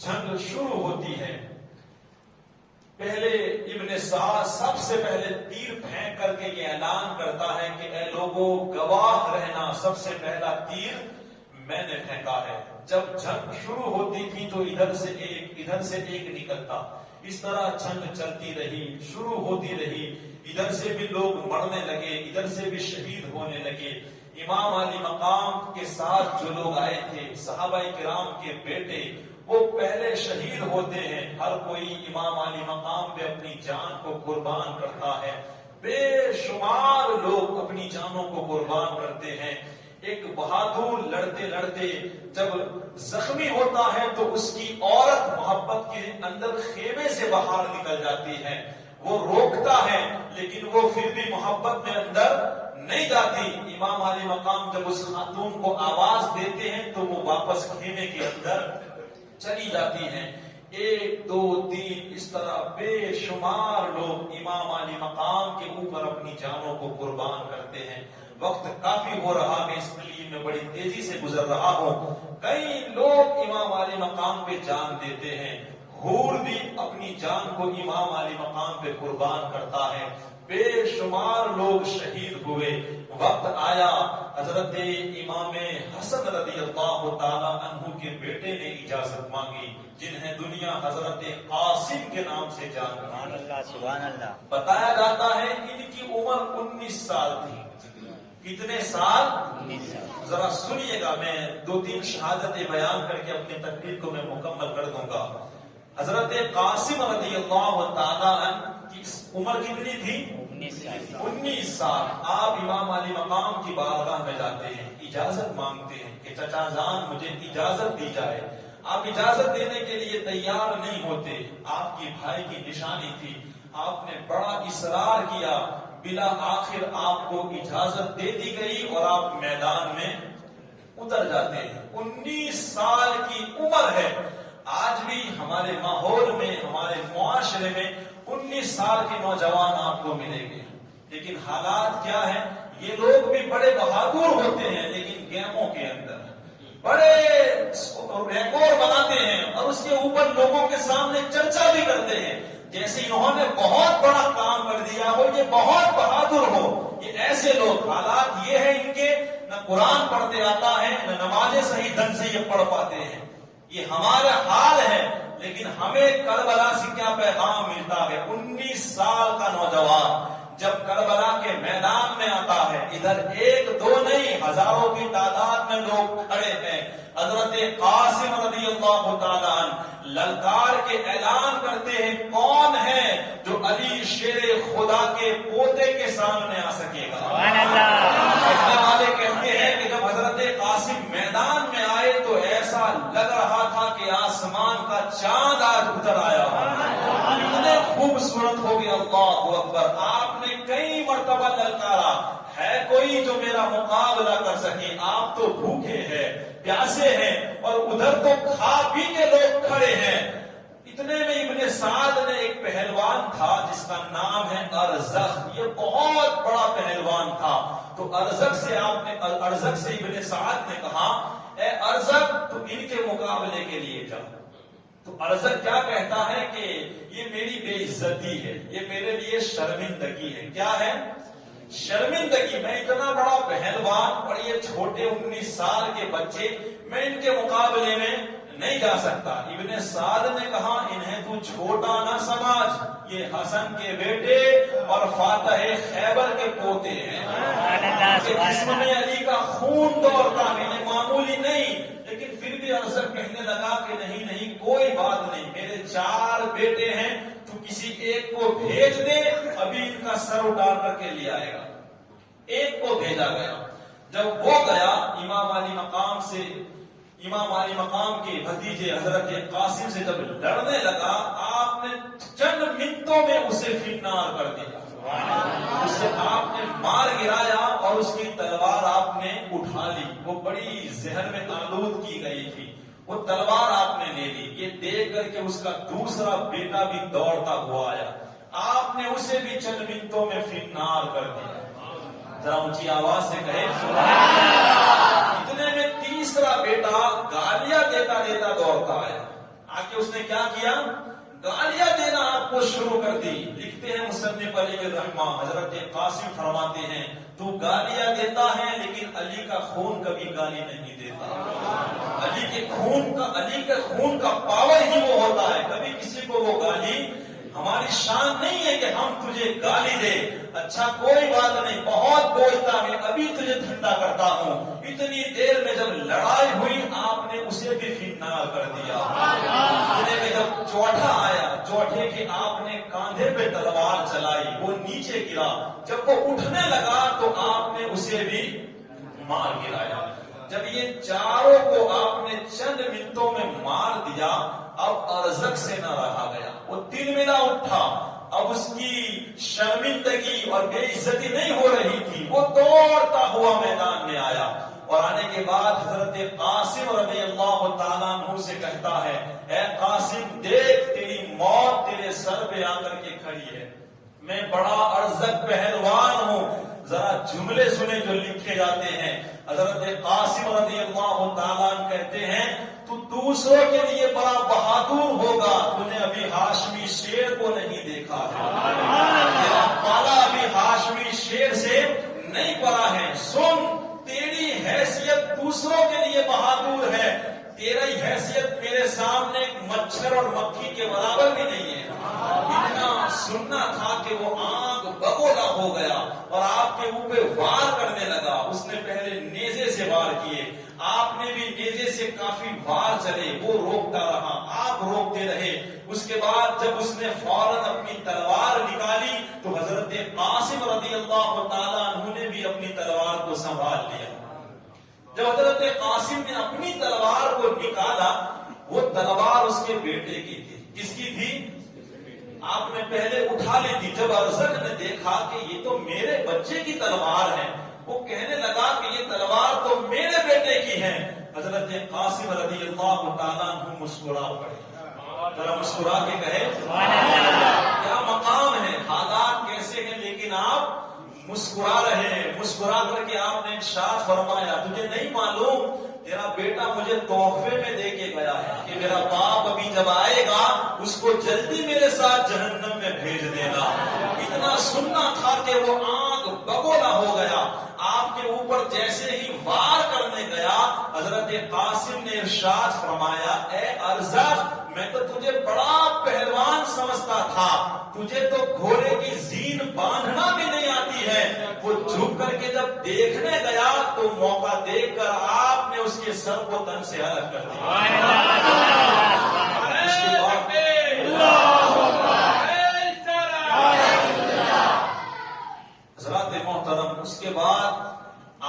جنگ شروع ہوتی ہے۔ پہلے ابن سعد سب سے پہلے تیر پھینک کر کے یہ اعلان کرتا ہے کہ اے لوگوں گواہ رہنا، سب سے پہلا تیر میں نے پھینکا ہے۔ جب جنگ شروع ہوتی تھی تو ادھر سے ایک نکلتا، اس طرح جنگ چلتی رہی، شروع ہوتی رہی، ادھر سے بھی لوگ مرنے لگے، ادھر سے بھی شہید ہونے لگے۔ امام علی مقام کے ساتھ جو لوگ آئے تھے صحابہ کرام کے بیٹے، وہ پہلے شہید ہوتے ہیں۔ ہر کوئی امام علی مقام پہ اپنی جان کو قربان کرتا ہے، بے شمار لوگ اپنی جانوں کو قربان کرتے ہیں۔ ایک بہادر لڑتے لڑتے جب زخمی ہوتا ہے تو اس کی عورت محبت کے اندر خیمے سے باہر نکل جاتی ہے، وہ روکتا ہے لیکن وہ پھر بھی محبت میں اندر نہیں جاتی۔ امام علی مقام جب اس خاتون کو آواز دیتے ہیں تو وہ واپس خیمے کے اندر چلی جاتی ہیں۔ 1 2 3 اس طرح بے شمار لوگ امام علی مقام کے اوپر اپنی جانوں کو قربان کرتے ہیں۔ وقت کافی ہو رہا، میں اس لیے میں بڑی تیزی سے گزر رہا ہوں۔ کئی لوگ امام علی مقام پہ جان دیتے ہیں، حور بھی اپنی جان کو امام علی مقام پہ قربان کرتا ہے، بے شمار لوگ شہید ہوئے۔ وقت آیا حضرت امام حسن رضی اللہ تعالی عنہ کے بیٹے نے اجازت مانگی، جنہیں دنیا حضرت قاسم کے نام سے جانتی ہے۔ سبحان اللہ سبحان اللہ۔ بتایا جاتا ہے ان کی عمر 19 سال تھی۔ کتنے سال؟ 19 سال۔ ذرا سنیے گا، میں 2-3 شہادتیں بیان کر کے اپنی تقریر کو میں مکمل کر دوں گا۔ حضرت قاسم رضی اللہ تعالی عنہ کی عمر کتنی تھی؟ 19 سال۔ آپ امام علی مقام کی بارگاہ میں جاتے ہیں، اجازت مانگتے ہیں کہ چچا جان مجھے اجازت دی جائے۔ آپ اجازت دینے کے لیے تیار نہیں ہوتے، آپ کی بھائی کی نشانی تھی، آپ نے بڑا اصرار کیا، بلا آخر آپ کو اجازت دے دی گئی اور آپ میدان میں اتر جاتے ہیں۔ 19 سال کی عمر ہے۔ آج بھی ہمارے ماحول میں، ہمارے معاشرے میں 19 سال کے نوجوان آپ کو ملیں گے، لیکن حالات کیا ہے؟ یہ لوگ بھی بڑے بہادر ہوتے ہیں لیکن گیموں کے اندر بڑے ریکارڈ بناتے ہیں اور اس کے اوپر لوگوں کے سامنے چرچا بھی کرتے ہیں جیسے انہوں نے بہت بڑا کام کر دیا ہو، یہ بہت بہادر ہو۔ یہ ایسے لوگ، حالات یہ ہے ان کے، نہ قرآن پڑھتے آتا ہے، نہ نمازیں صحیح ڈھنگ سے یہ پڑھ پاتے ہیں۔ یہ ہمارا حال ہے، لیکن ہمیں کربلا سے کیا پیغام ملتا ہے؟ 19 سال کا نوجوان جب کربلا کے میدان میں آتا ہے، ادھر 1 2 نہیں، ہزاروں کی تعداد میں لوگ کھڑے ہیں۔ حضرت قاسم رضی اللہ تعالیٰ عنہ للکار کے اعلان کرتے ہیں، کون ہے جو علی شیر خدا کے پوتے کے سامنے آ سکے گا؟ سبحان اللہ۔ کہنے والے کہتے ہیں کہ جب حضرت قاسم میدان میں آئے تو ایسا لگ رہا تھا کہ آسمان کا چاند آج اتر آیا، اتنے خوبصورت ہو گیا۔ اللہ اکبر۔ آپ نے کئی مرتبہ للکارا، ہے کوئی جو میرا مقابلہ کر سکے؟ آپ تو بھوکے ہیں، پیاسے ہیں، اور ادھر تو کھا پی کے لوگ کھڑے ہیں۔ اتنے میں ابن سعد نے ایک پہلوان تھا جس کا نام ہے ارزق، یہ بہت بڑا پہلوان تھا۔ تو ارزق سے ابن سعد نے کہا، اے ارزق تو ان کے مقابلے کے لیے جا۔ تو ارزق کیا کہتا ہے کہ یہ میری بے عزتی ہے، یہ میرے لیے شرمندگی ہے۔ کیا ہے؟ شرمندگی۔ میں اتنا بڑا پہلوان اور یہ چھوٹے 19 سال کے بچے، میں ان کے مقابلے میں نہیں جا سکتا۔ ابن سعد نے کہا، انہیں تو چھوٹا نہ سمجھ، یہ حسن کے بیٹے اور فاتح خیبر کے پوتے ہیں، جسم میں علی کا خون دوڑتا ہے، یہ معمولی نہیں۔ لیکن پھر بھی ارزق کہنے لگا کہ نہیں نہیں، کوئی بات نہیں، میرے 4 بیٹے ہیں، تو کسی ایک کو بھیج دے، ابھی ان کا سر اٹار کر کے لے آئے گا۔ ایک کو بھیجا گیا۔ جب وہ گیا امام علی مقام کے بھتیجے حضرت قاسم سے جب لڑنے لگا، آپ نے چند منٹوں میں اسے فنار کر دیا، اسے آپ نے مار گرایا اور اس کی تلوار آپ نے اٹھا لی۔ وہ بڑی ذہن میں آلود کی گئی تھی، وہ تلوار آپ نے لے لی. یہ دیکھ کر کے اس کا دوسرا بیٹا بھی دوڑتا ہوا آیا. آپ نے اسے بھی چند منٹوں میں فنار کر دیا. ذرا اونچی آواز سے کہے اتنے میں تیسرا بیٹا گالیاں دیتا دیتا دوڑتا آیا. آگے اس نے کیا کیا؟ گالیاں دینا آپ کو شروع کر دی. لکھتے ہیں مصنف علی الرحمہ حضرت قاسم فرماتے ہیں تو گالیاں دیتا ہے لیکن علی کا خون کبھی گالی نہیں دیتا. علی کے خون کا پاور ہی وہ ہوتا ہے. کبھی کسی کو وہ گالی، ہماری شان نہیں ہے کہ ہم تجھے گالی دے. اچھا کوئی بات نہیں، بہت بولتا میں ابھی تجھے ٹھنڈا کرتا ہوں. اتنی دیر میں جب لڑائی ہوئی آپ نے اسے بھی فنار کر دیا. اتنے میں جب چوٹھا آیا، چوٹھے کے آپ نے کاندھے پہ تلوار چلائی، وہ نیچے گرا. جب وہ اٹھنے لگا تو آپ نے اسے بھی مار گرایا. جب یہ چاروں کو آپ نے چند منٹوں میں مار دیا اب ارزق سے نہ رہا گیا. وہ دل ملا اٹھا. اب اس کی شرمندگی اور بے عزتی نہیں ہو رہی تھی. وہ دوڑتا ہوا میدان میں آیا اور آنے کے بعد حضرت قاسم رضی اللہ تعالیٰ عنہ سے کہتا ہے اے قاسم دیکھ تیری موت تیرے سر پہ آ کر کے کھڑی ہے. میں بڑا ارزق پہلوان ہوں. ذرا جملے سنے جو لکھے جاتے ہیں. حضرت قاسم رضی اللہ تعالیٰ عنہ کہتے ہیں تو دوسروں کے لیے بڑا بہادر ہوگا. تو نے ابھی ہاشمی شیر کو نہیں دیکھا ہے. تیرا پالا ابھی ہاشمی شیر سے نہیں پڑا ہے. سن تیری حیثیت دوسروں کے لیے بہادر ہے. تیری حیثیت میرے سامنے ایک مچھر اور مکھی کے برابر بھی نہیں ہے. اتنا سننا تھا کہ وہ آنکھ بگولا ہو گیا اور آپ کے منہ پہ وار کرنے لگا. اس نے پہلے نیزے سے وار کیے، آپ نے بھی نیزے سے کافی وار چلے. وہ روکتا رہا، آپ روکتے رہے. اس کے بعد جب اس نے فوراً اپنی تلوار نکالی تو حضرت قاسم رضی اللہ تعالیٰ عنہ نے بھی اپنی تلوار کو سنبھال لیا. جب حضرت قاسم نے اپنی تلوار کو نکالا وہ تلوار اس کے بیٹے کی تھی. کس کی تھی؟ آپ نے پہلے اٹھا لی تھی. جب ارزق نے دیکھا کہ یہ تو میرے بچے کی تلوار ہے وہ کہنے لگا کہ یہ تلوار تو میرے بیٹے کی ہے. حضرت قاسم رضی اللہ تعالیٰ عنہ مسکرا پڑے. ذرا مسکرا کے کہے کیا مقام ہے، حالات کیسے ہیں لیکن آپ مسکرا رہے ہیں. مسکرا کر کے آپ نے ارشاد فرمایا تجھے نہیں معلوم تیرا بیٹا مجھے تحفے میں دے کے گیا ہے کہ میرا باپ ابھی جب آئے گا اس کو جلدی میرے ساتھ جہنم میں بھیج دینا. اتنا سننا تھا کہ وہ آنکھ بگولا ہو گیا. آپ کے اوپر جیسے ہی وار کرنے گیا حضرت قاسم نے ارشاد فرمایا اے ارزق میں تو تجھے بڑا پہلوان سمجھتا تھا، تجھے تو گھوڑے کی زین باندھنا بھی نہیں آتی ہے. وہ جھک کر کے جب دیکھنے گیا تو موقع دیکھ کر آپ نے اس کے سر کو تن سے الگ کر دیا. اس کے بعد حضرات محترم اس کے بعد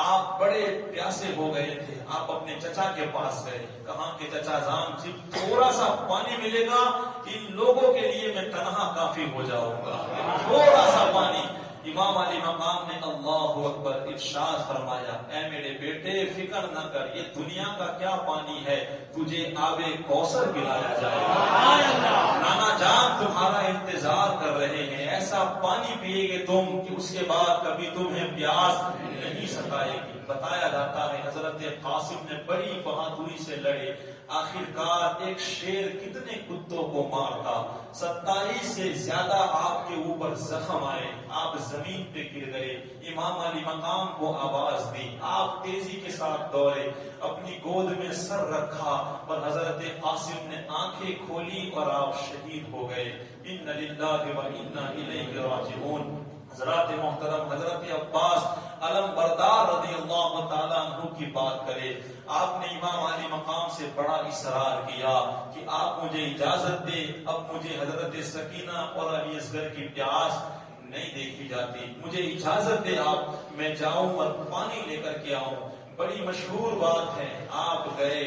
آپ بڑے پیاسے ہو گئے تھے. آپ اپنے چچا کے پاس گئے. کہاں کہ چچا جان صرف تھوڑا سا پانی ملے گا ان لوگوں کے لیے میں تنہا کافی ہو جاؤں گا، تھوڑا سا پانی. امام علی مقام نے اللہ اکبر ارشاد فرمایا اے میرے بیٹے فکر نہ کر، یہ دنیا کا کیا پانی ہے، تجھے آب کوثر پلایا جائے گا. نانا جان تمہارا انتظار کر رہے ہیں. ایسا پانی پیے گے تم کہ اس کے بعد کبھی تمہیں پیاس نہیں ستائے گی. بتایا جاتا ہے حضرت قاسم نے بڑی بہادری سے لڑے. آخرکار ایک شیر کتنے کتوں کو مارتا. 27 سے زیادہ آپ کے اوپر زخم آئے، آپ زمین پہ گر گئے. امام علی مقام کو آواز دی، آپ تیزی کے ساتھ دوڑے، اپنی گود میں سر رکھا اور حضرت قاسم نے آنکھیں کھولی اور آپ شہید ہو گئے. ان للہ و انا الیہ راجعون. حضرات محترم حضرت عباس علم بردار رضی اللہ تعالیٰ عنہ کی بات کرے. آپ نے امام علی مقام سے بڑا اصرار کیا کہ آپ مجھے اجازت دے، اب مجھے حضرت سکینہ اور علی اصغر کی پیاس نہیں دیکھی جاتی، مجھے اجازت دے آپ میں جاؤں اور پانی لے کر کے آؤں. بڑی مشہور بات ہے. آپ گئے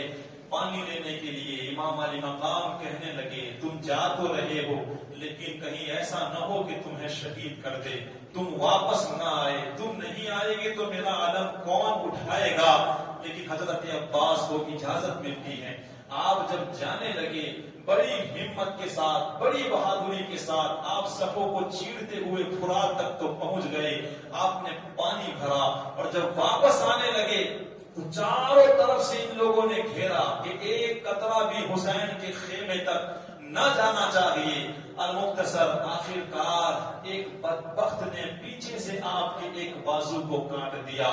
پانی لینے کے لیے. امام علی مقام کہنے لگے تم جا تو رہے ہو لیکن کہیں ایسا نہ ہو کہ تمہیں شہید کر دے، تم واپس نہ آئے، تم نہیں آئے گے تو میرا علم کون اٹھائے گا. لیکن حضرت عباس کو اجازت ملتی ہے. آپ جب جانے لگے بڑی ہمت کے ساتھ، بڑی بہادری کے ساتھ آپ صفوں کو چیرتے ہوئے فرات تک تو پہنچ گئے، آپ نے پانی بھرا، اور جب واپس آنے لگے تو چاروں طرف سے ان لوگوں نے گھیرا کہ ایک قطرہ بھی حسین کے خیمے تک نہ جانا چاہیے۔ المختصر آخر کار ایک بدبخت نے پیچھے سے آپ کے ایک بازو کو کاٹ دیا،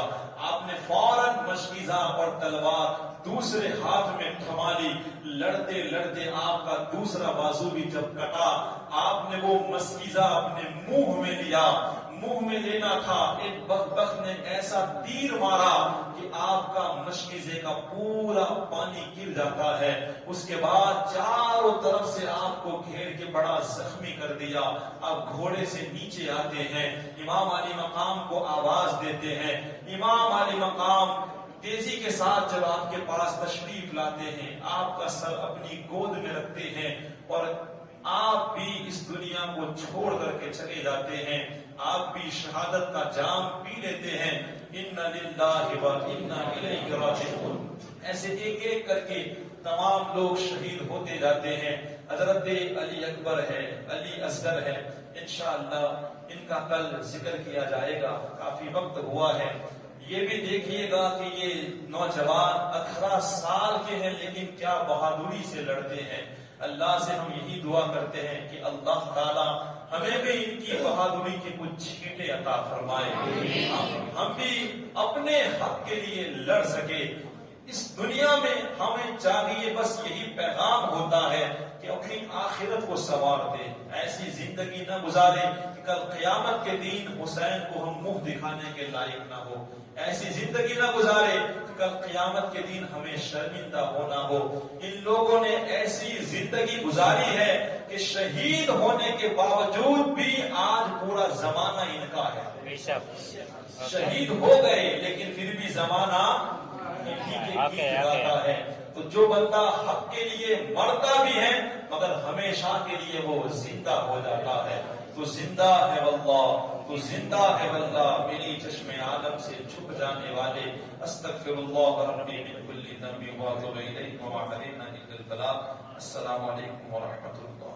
آپ نے فوراً مشکیزہ اور تلوار دوسرے ہاتھ میں تھما لی، لڑتے لڑتے آپ کا دوسرا بازو بھی جب کٹا، آپ نے وہ مشکیزہ اپنے منہ میں لیا، منہ میں لینا تھا، ایک بدبخت نے ایسا تیر مارا کہ آپ کا مشکیزے کا پورا پانی گر جاتا ہے۔ اس کے بعد چاروں طرف سے آپ کو گھیر کے بڑا زخمی کر دیا، آپ گھوڑے سے نیچے آتے ہیں، امام علی مقام کو آواز دیتے ہیں، امام علی مقام تیزی کے ساتھ جب آپ کے پاس تشریف لاتے ہیں، آپ کا سر اپنی گود میں رکھتے ہیں، اور آپ بھی اس دنیا کو چھوڑ کر کے چلے جاتے ہیں، آپ بھی شہادت کا جام پی لیتے ہیں، اِنَّ لِلَّهِ وَإِنَّا إِلَيْهِ رَاجِعُونَ۔ ایسے ایک ایک کر کے تمام لوگ شہید ہوتے جاتے ہیں۔ حضرت علی اکبر ہے، علی اصغر ہے، انشاءاللہ ان کا کل ذکر کیا جائے گا، کافی وقت ہوا ہے۔ یہ بھی دیکھیے گا کہ یہ نوجوان 18 سال کے ہیں لیکن کیا بہادری سے لڑتے ہیں۔ اللہ سے ہم یہی دعا کرتے ہیں کہ اللہ تعالیٰ ہمیں بھی ان کی بہادری کے کچھ چھینٹے عطا فرمائے، ہم بھی اپنے حق کے لیے لڑ سکے۔ اس دنیا میں ہمیں چاہیے بس یہی پیغام ہوتا ہے کہ اپنی آخرت کو سنوار دے، ایسی زندگی نہ گزارے کہ کل قیامت کے دن حسین کو ہم منہ دکھانے کے لائق نہ ہو، ایسی زندگی نہ گزارے کہ کل قیامت کے دن ہمیں شرمندہ ہونا ہو۔ ان لوگوں نے ایسی زندگی گزاری ہے کہ شہید ہونے کے باوجود بھی آج پورا زمانہ ان کا ہے، شہید ہو گئے لیکن پھر بھی زمانہ گاتا ہے۔ تو جو بندہ حق کے لیے مرتا بھی ہے مگر ہمیشہ کے لیے وہ زندہ ہو جاتا ہے۔ تو زندہ ہے واللہ، تو زندہ ہے واللہ، میری چشم آدم سے چھپ جانے والے، استغفر اللہ ربی من کل ذنب واتوب الیہ وما علينا الا البلاغ۔ السلام علیکم ورحمۃ اللہ۔